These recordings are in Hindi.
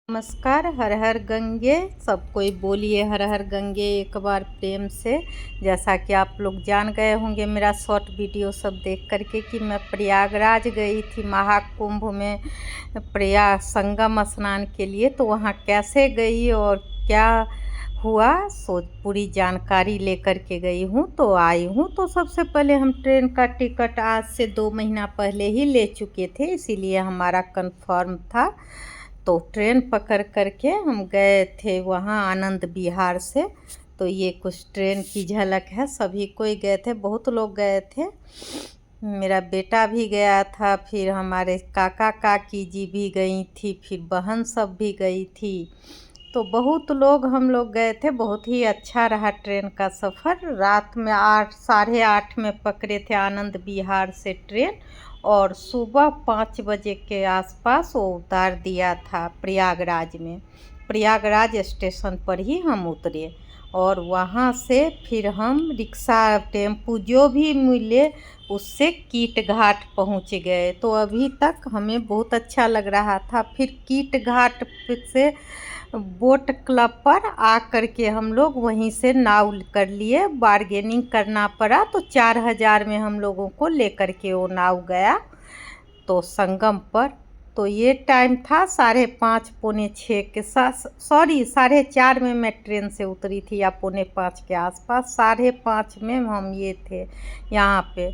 नमस्कार। हर हर गंगे। सब कोई बोलिए हर हर गंगे एक बार प्रेम से। जैसा कि आप लोग जान गए होंगे मेरा शॉर्ट वीडियो सब देख करके कि मैं प्रयागराज गई थी महाकुंभ में प्रयाग संगम स्नान के लिए। तो वहाँ कैसे गई और क्या हुआ सो पूरी जानकारी लेकर के गई हूँ तो आई हूँ। तो सबसे पहले हम ट्रेन का टिकट आज से 2 महीना पहले ही ले चुके थे, इसीलिए हमारा कंफर्म था। तो ट्रेन पकड़ करके हम गए थे वहाँ आनंद विहार से। तो ये कुछ ट्रेन की झलक है। सभी कोई गए थे, बहुत लोग गए थे। मेरा बेटा भी गया था, फिर हमारे काका काकी जी भी गई थी, फिर बहन सब भी गई थी। तो बहुत लोग हम लोग गए थे। बहुत ही अच्छा रहा ट्रेन का सफ़र। रात में 8 साढ़े 8 में पकड़े थे आनंद विहार से ट्रेन, और सुबह 5 बजे के आसपास वो उतार दिया था प्रयागराज में। प्रयागराज स्टेशन पर ही हम उतरे और वहाँ से फिर हम रिक्शा टेम्पू जो भी मिले उससे कीट घाट पहुँच गए। तो अभी तक हमें बहुत अच्छा लग रहा था। फिर कीट घाट से बोट क्लब पर आ कर के हम लोग वहीं से नाव कर लिए। बारगेनिंग करना पड़ा तो 4000 में हम लोगों को लेकर के वो नाव गया तो संगम पर। तो ये टाइम था 5:30 पौने 6 के साथ, सॉरी 4:30 में मैं ट्रेन से उतरी थी या पौने 5 के आसपास। 5:30 में हम ये थे यहाँ पे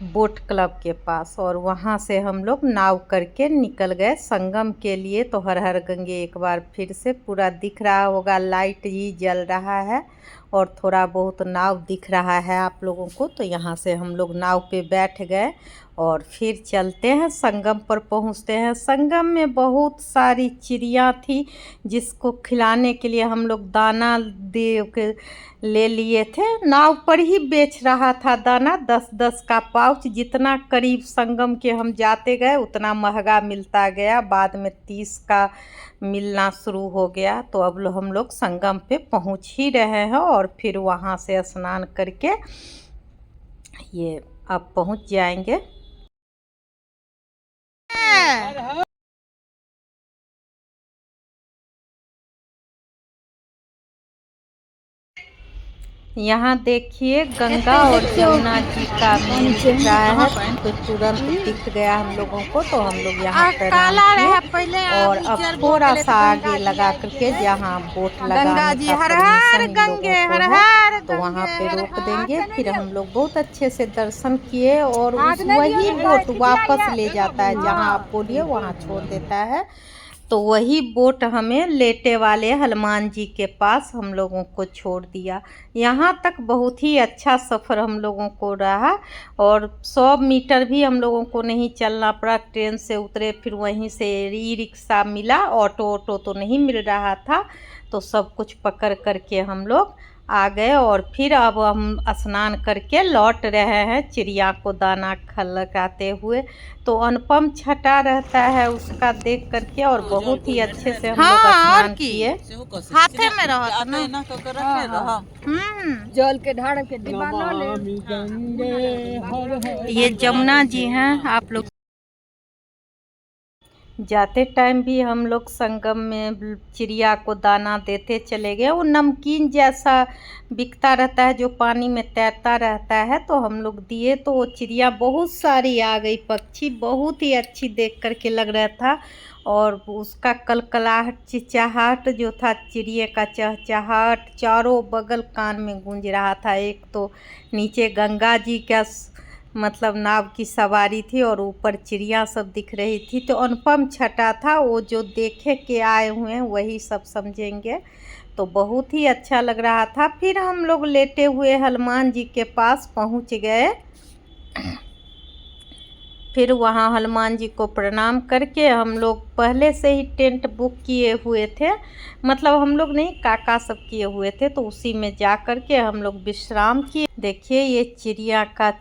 बोट क्लब के पास, और वहाँ से हम लोग नाव करके निकल गए संगम के लिए। तो हर हर गंगे एक बार फिर से पूरा दिख रहा होगा, लाइट ही जल रहा है और थोड़ा बहुत नाव दिख रहा है आप लोगों को। तो यहाँ से हम लोग नाव पे बैठ गए और फिर चलते हैं संगम पर पहुँचते हैं। संगम में बहुत सारी चिड़िया थी जिसको खिलाने के लिए हम लोग दाना दे के ले लिए थे। नाव पर ही बेच रहा था दाना, 10-10 का पाउच। जितना करीब संगम के हम जाते गए उतना महंगा मिलता गया, बाद में 30 का मिलना शुरू हो गया। तो अब हम लोग संगम पे पहुंच ही रहे हैं और फिर वहां से स्नान करके ये अब पहुंच जाएंगे। यहाँ देखिए गंगा और जमुना जी का मेल दिख रहा है, तो तुरंत दिख गया हम लोगों को। तो हम लोग यहाँ प्रणाम किए और अब थोड़ा सा आगे लगा करके जहाँ बोट लगाने का परमिशन लोगों को है तो वहाँ पे रोक देंगे। फिर हम लोग बहुत अच्छे से दर्शन किए और वही बोट वापस ले जाता है, जहाँ आप बोलिए वहाँ छोड़ देता है। तो वही बोट हमें लेटे वाले हनुमान जी के पास हम लोगों को छोड़ दिया। यहाँ तक बहुत ही अच्छा सफ़र हम लोगों को रहा और 100 मीटर भी हम लोगों को नहीं चलना पड़ा। ट्रेन से उतरे, फिर वहीं से ई रिक्शा मिला, ऑटो तो नहीं मिल रहा था। तो सब कुछ पकड़ करके हम लोग आ गए और फिर अब हम स्नान करके लौट रहे हैं चिड़िया को दाना खिलाते हुए। तो अनुपम छटा रहता है उसका देख करके और बहुत ही अच्छे से हम लोग स्नान किए। हाथे में रहा ना जल के ढाड़ के डिब्बा ले। ये जमुना जी हैं। आप लोग जाते टाइम भी हम लोग संगम में चिड़िया को दाना देते चले गए। वो नमकीन जैसा बिकता रहता है जो पानी में तैरता रहता है, तो हम लोग दिए तो वो चिड़िया बहुत सारी आ गई। पक्षी बहुत ही अच्छी देख करके लग रहा था और उसका कलकलाहट चिचहाट जो था, चिड़िया का चहचहाट चारों बगल कान में गूंज रहा था। एक तो नीचे गंगा जी का मतलब नाव की सवारी थी और ऊपर चिड़िया सब दिख रही थी। तो अनुपम छटा था, वो जो देखे के आए हुए हैं वही सब समझेंगे। तो बहुत ही अच्छा लग रहा था। फिर हम लोग लेटे हुए हनुमान जी के पास पहुंच गए। फिर वहाँ हनुमान जी को प्रणाम करके हम लोग पहले से ही टेंट बुक किए हुए थे, मतलब हम लोग नहीं काका सब किए हुए थे, तो उसी में जा कर के हम लोग विश्राम किए। देखिए ये चिड़िया का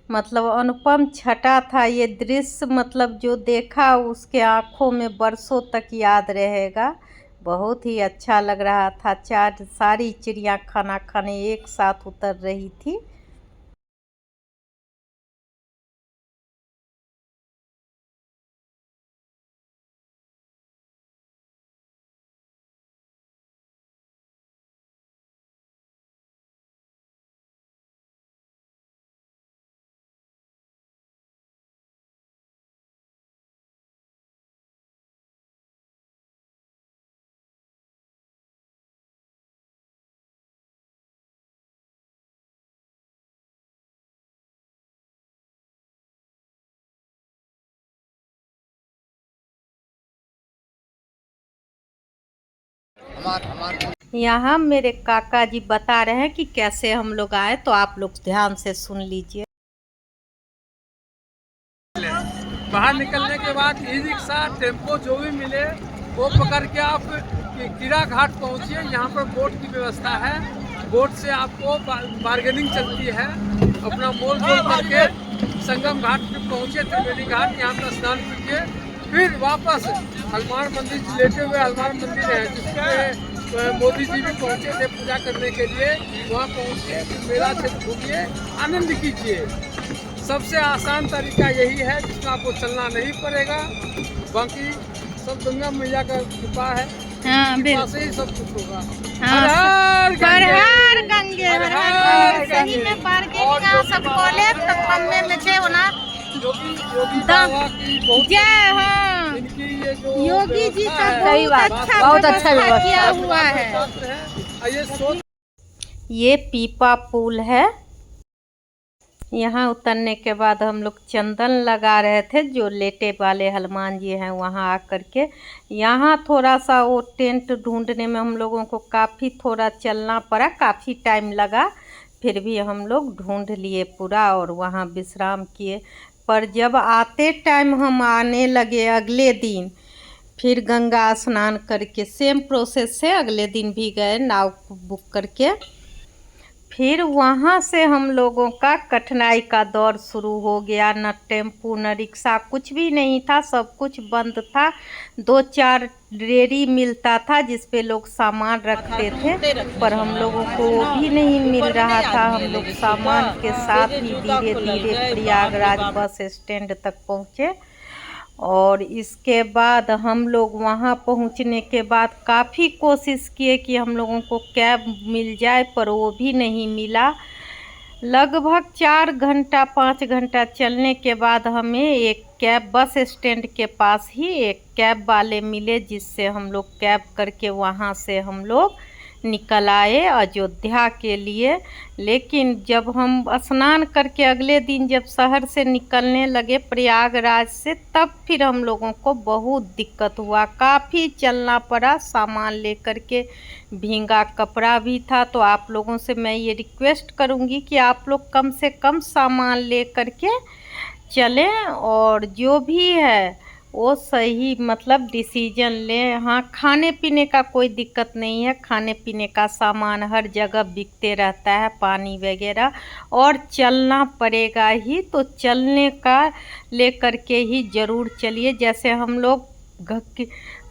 मतलब अनुपम छटा था ये दृश्य, मतलब जो देखा उसके आँखों में बरसों तक याद रहेगा। बहुत ही अच्छा लग रहा था। सारी चिड़िया खाना खाने एक साथ उतर रही थी। यहाँ मेरे काका जी बता रहे हैं कि कैसे हम लोग आए, तो आप लोग ध्यान से सुन लीजिए। बाहर निकलने के बाद ई रिक्शा टेम्पो जो भी मिले वो पकड़ के आप कीड़ा घाट पहुँचिए। यहाँ पर बोट की व्यवस्था है, बोट से आपको बार्गेनिंग चलती है। अपना मोल जोल करके संगम घाट पे पहुँचे, त्रिवेणी घाट, यहाँ पर स्नान कीजिए। फिर वापस हनुमान मंदिर लेटे हुए हनुमान मंदिर है जिसपे मोदी जी भी पहुँचे थे पूजा करने के लिए, वहाँ पहुँचिए, मेला क्षेत्र घूमिए, आनंद कीजिए। सबसे आसान तरीका यही है जिसमें आपको चलना नहीं पड़ेगा, बाकी सब गंगा मैया का कृपा है। हाँ, कृपा से ही सब कुछ होगा। हाँ, हर हर हर गंगे, हर हर हर हर गंगे। सही में बार्गेनिंग सब बोले तो कम्मे में थे ना। योगी बाबा की बहुत जय हाँ, इनकी ये जो योगी जी का व्यवस्था बहुत है, अच्छा व्यवस्था किया हुआ है। ये सोच ये पीपा पुल है। यहाँ उतरने के बाद हम लोग चंदन लगा रहे थे, जो लेटे वाले हनुमान जी हैं वहाँ आकर के। यहाँ थोड़ा सा वो टेंट ढूंढने में हम लोगों को काफ़ी थोड़ा चलना पड़ा, काफ़ी टाइम लगा, फिर भी हम लोग ढूंढ लिए पूरा और वहाँ विश्राम किए। पर जब आते टाइम हम आने लगे अगले दिन, फिर गंगा स्नान करके सेम प्रोसेस से अगले दिन भी गए नाव बुक करके। फिर वहाँ से हम लोगों का कठिनाई का दौर शुरू हो गया। न टेम्पू न रिक्शा, कुछ भी नहीं था, सब कुछ बंद था। 2-4 रेड़ी मिलता था जिस पे लोग सामान रखते थे, पर हम लोगों को वो भी नहीं मिल रहा था। हम लोग सामान के साथ ही धीरे धीरे प्रयागराज बस स्टैंड तक पहुँचे। और इसके बाद हम लोग वहाँ पहुँचने के बाद काफ़ी कोशिश किए कि हम लोगों को कैब मिल जाए, पर वो भी नहीं मिला। लगभग 4 घंटा 5 घंटा चलने के बाद हमें एक कैब बस स्टैंड के पास ही एक कैब वाले मिले, जिससे हम लोग कैब करके वहाँ से हम लोग निकल आए अयोध्या के लिए। लेकिन जब हम स्नान करके अगले दिन जब शहर से निकलने लगे प्रयागराज से, तब फिर हम लोगों को बहुत दिक्कत हुआ, काफ़ी चलना पड़ा सामान लेकर के। भींगा कपड़ा भी था, तो आप लोगों से मैं ये रिक्वेस्ट करूँगी कि आप लोग कम से कम सामान ले कर के चलें और जो भी है वो सही मतलब डिसीजन लें। हाँ, खाने पीने का कोई दिक्कत नहीं है, खाने पीने का सामान हर जगह बिकते रहता है, पानी वगैरह, और चलना पड़ेगा ही, तो चलने का लेकर के ही ज़रूर चलिए। जैसे हम लोग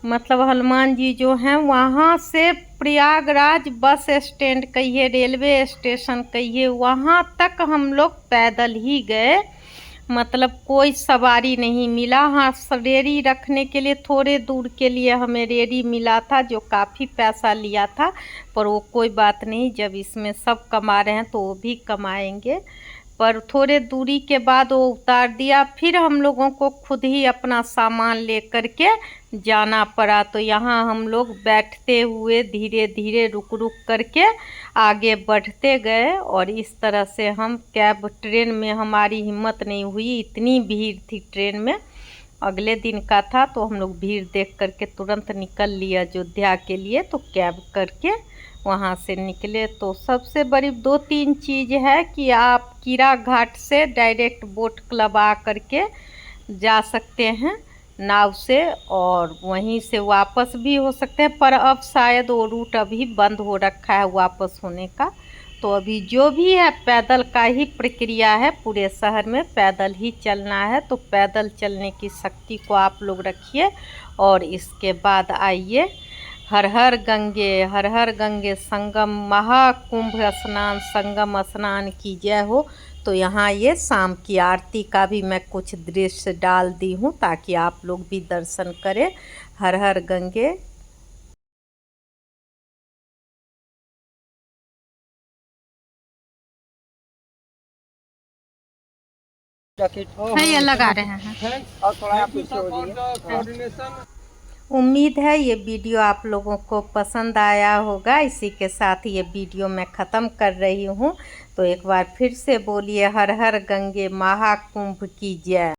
मतलब हनुमान जी जो हैं वहाँ से प्रयागराज बस स्टैंड कहिए, रेलवे स्टेशन कहिए, वहाँ तक हम लोग पैदल ही गए, मतलब कोई सवारी नहीं मिला। हाँ, रेड़ी रखने के लिए थोड़े दूर के लिए हमें रेड़ी मिला था, जो काफ़ी पैसा लिया था, पर वो कोई बात नहीं, जब इसमें सब कमा रहे हैं तो वो भी कमाएंगे। पर थोड़े दूरी के बाद वो उतार दिया, फिर हम लोगों को खुद ही अपना सामान लेकर के जाना पड़ा। तो यहाँ हम लोग बैठते हुए धीरे धीरे रुक रुक करके आगे बढ़ते गए, और इस तरह से हम कैब ट्रेन में हमारी हिम्मत नहीं हुई, इतनी भीड़ थी ट्रेन में। अगले दिन का था तो हम लोग भीड़ देख करके तुरंत निकल लिए अयोध्या के लिए, तो कैब करके वहाँ से निकले। तो सबसे बड़ी 2-3 चीज़ है कि आप कीड़ा घाट से डायरेक्ट बोट क्लब आ करके जा सकते हैं नाव से, और वहीं से वापस भी हो सकते हैं, पर अब शायद वो रूट अभी बंद हो रखा है वापस होने का। तो अभी जो भी है पैदल का ही प्रक्रिया है, पूरे शहर में पैदल ही चलना है। तो पैदल चलने की शक्ति को आप लोग रखिए, और इसके बाद आइए हर हर गंगे संगम महाकुंभ स्नान संगम स्नान की जय हो। तो यहाँ ये शाम की आरती का भी मैं कुछ दृश्य डाल दी हूँ ताकि आप लोग भी दर्शन करें। हर हर गंगे। ये लगा रहे हैं और थोड़ा पीछे हो जाइए। उम्मीद है ये वीडियो आप लोगों को पसंद आया होगा। इसी के साथ ये वीडियो मैं ख़त्म कर रही हूँ। तो एक बार फिर से बोलिए हर हर गंगे महाकुंभ की जय।